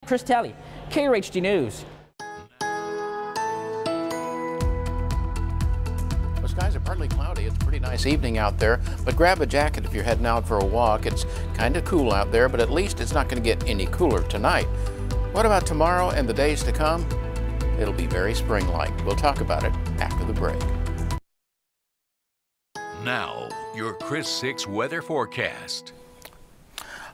Chris Talley, KRHD News. The skies are partly cloudy. It's a pretty nice evening out there, but grab a jacket if you're heading out for a walk. It's kind of cool out there, but at least it's not going to get any cooler tonight. What about tomorrow and the days to come? It'll be very spring-like. We'll talk about it after the break. Now, your KRIS6 weather forecast.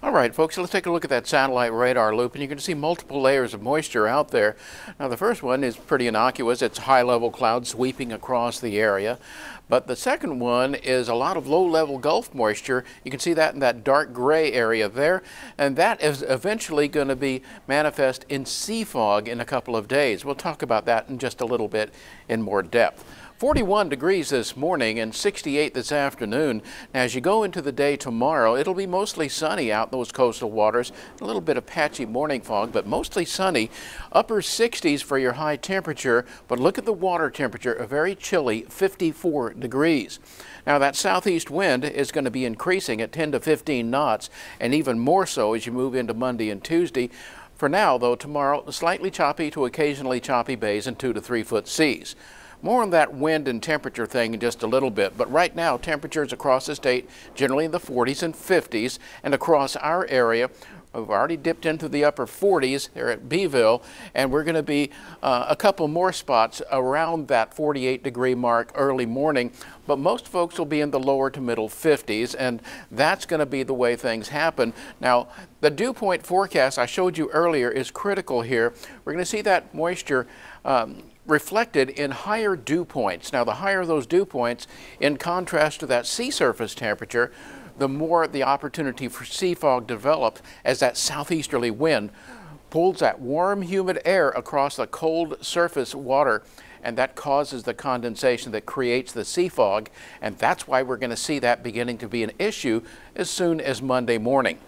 All right, folks, let's take a look at that satellite radar loop, and you can see multiple layers of moisture out there. Now, the first one is pretty innocuous. It's high-level clouds sweeping across the area. But the second one is a lot of low-level Gulf moisture. You can see that in that dark gray area there, and that is eventually going to be manifest in sea fog in a couple of days. We'll talk about that in just a little bit in more depth. 41 degrees this morning and 68 this afternoon. Now, as you go into the day tomorrow, it'll be mostly sunny out in those coastal waters. A little bit of patchy morning fog, but mostly sunny. Upper 60s for your high temperature, but look at the water temperature, a very chilly 54 degrees. Now, that southeast wind is going to be increasing at 10 to 15 knots, and even more so as you move into Monday and Tuesday. For now, though, tomorrow, slightly choppy to occasionally choppy bays and 2 to 3 foot seas. More on that wind and temperature thing in just a little bit, but right now temperatures across the state generally in the 40s and 50s, and across our area we've already dipped into the upper 40s there at Beeville, and we're going to be a couple more spots around that 48-degree mark early morning, but most folks will be in the lower to middle 50s, and that's going to be the way things happen. Now, the dew point forecast I showed you earlier is critical here. We're going to see that moisture reflected in higher dew points. Now, the higher those dew points, in contrast to that sea surface temperature, the more the opportunity for sea fog develops as that southeasterly wind pulls that warm, humid air across the cold surface water, and that causes the condensation that creates the sea fog, and that's why we're going to see that beginning to be an issue as soon as Monday morning.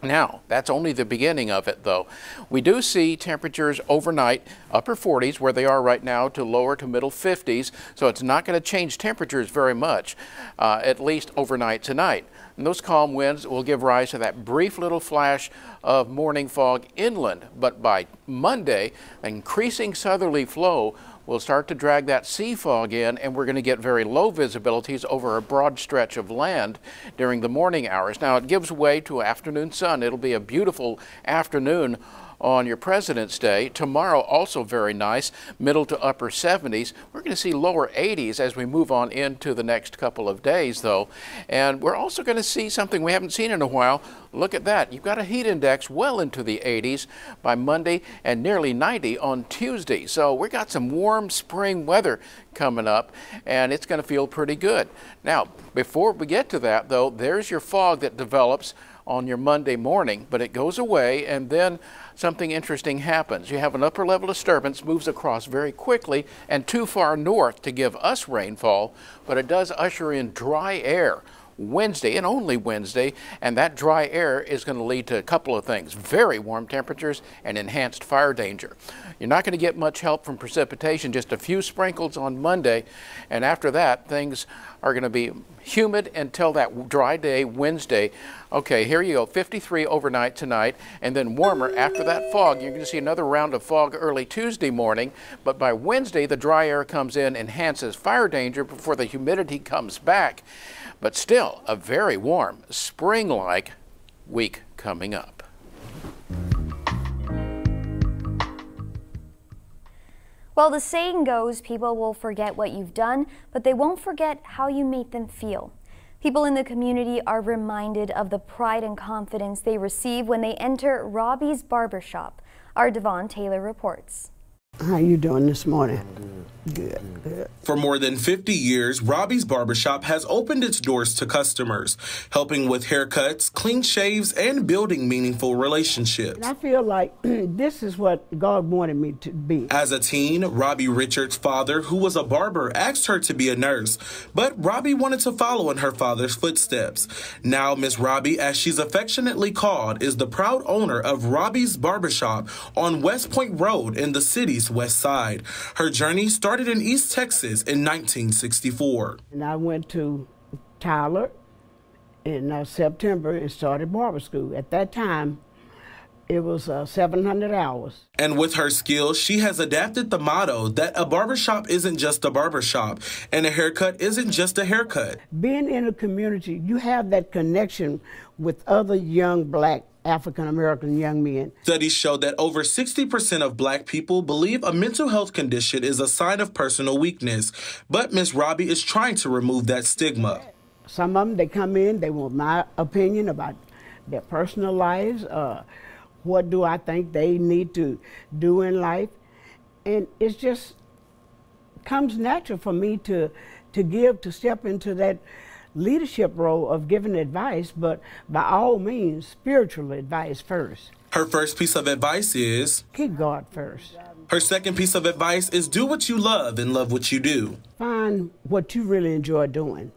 Now, that's only the beginning of it, though. We do see temperatures overnight, upper 40s, where they are right now, to lower to middle 50s, so it's not going to change temperatures very much, at least overnight tonight. And those calm winds will give rise to that brief little flash of morning fog inland, but by Monday, an increasing southerly flow will start to drag that sea fog in, and we're going to get very low visibilities over a broad stretch of land during the morning hours. Now, it gives way to afternoon sun. It'll be a beautiful afternoon on your President's Day. Tomorrow also very nice, middle to upper 70s. We're going to see lower 80s as we move on into the next couple of days, though. And we're also going to see something we haven't seen in a while. Look at that. You've got a heat index well into the 80s by Monday and nearly 90 on Tuesday. So we got some warm spring weather coming up, and it's going to feel pretty good. Now, before we get to that, though, there's your fog that develops on your Monday morning, but it goes away, and then something interesting happens. You have an upper level disturbance, moves across very quickly and too far north to give us rainfall, but it does usher in dry air Wednesday and only Wednesday, and that dry air is going to lead to a couple of things: very warm temperatures and enhanced fire danger. You're not going to get much help from precipitation, just a few sprinkles on Monday, and after that things are going to be humid until that dry day Wednesday. Okay, here you go, 53 overnight tonight, and then warmer after that fog. You're going to see another round of fog early Tuesday morning, but by Wednesday the dry air comes in, enhances fire danger before the humidity comes back. But still, a very warm, spring-like week coming up. Well, the saying goes, people will forget what you've done, but they won't forget how you made them feel. People in the community are reminded of the pride and confidence they receive when they enter Robbie's Barbershop. Our Devon Taylor reports. How you doing this morning? Good, good. For more than 50 years, Robbie's Barbershop has opened its doors to customers, helping with haircuts, clean shaves, and building meaningful relationships. And I feel like this is what God wanted me to be. As a teen, Robbie Richards' father, who was a barber, asked her to be a nurse, but Robbie wanted to follow in her father's footsteps. Now, Miss Robbie, as she's affectionately called, is the proud owner of Robbie's Barbershop on West Point Road in the city's west side. Her journey started in East Texas in 1964. And I went to Tyler in September and started barber school. At that time, It was 700 hours. And with her skills, she has adapted the motto that a barbershop isn't just a barbershop and a haircut isn't just a haircut. Being in a community, you have that connection with other young black African-American young men. Studies show that over 60% of black people believe a mental health condition is a sign of personal weakness. But Miss Robbie is trying to remove that stigma. Some of them, they come in, they want my opinion about their personal lives, what do I think they need to do in life. And it's just comes natural for me to step into that leadership role of giving advice, but by all means, spiritual advice first. Her first piece of advice is keep God first. Her second piece of advice is do what you love and love what you do. Find what you really enjoy doing.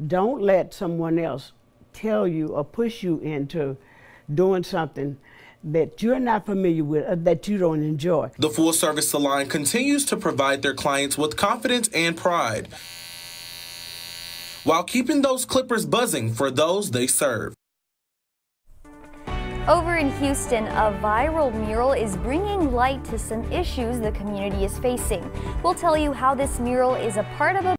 Don't let someone else tell you or push you into doing something that you're not familiar with or that you don't enjoy. The Full Service Salon continues to provide their clients with confidence and pride, while keeping those clippers buzzing for those they serve. Over in Houston, a viral mural is bringing light to some issues the community is facing. We'll tell you how this mural is a part of a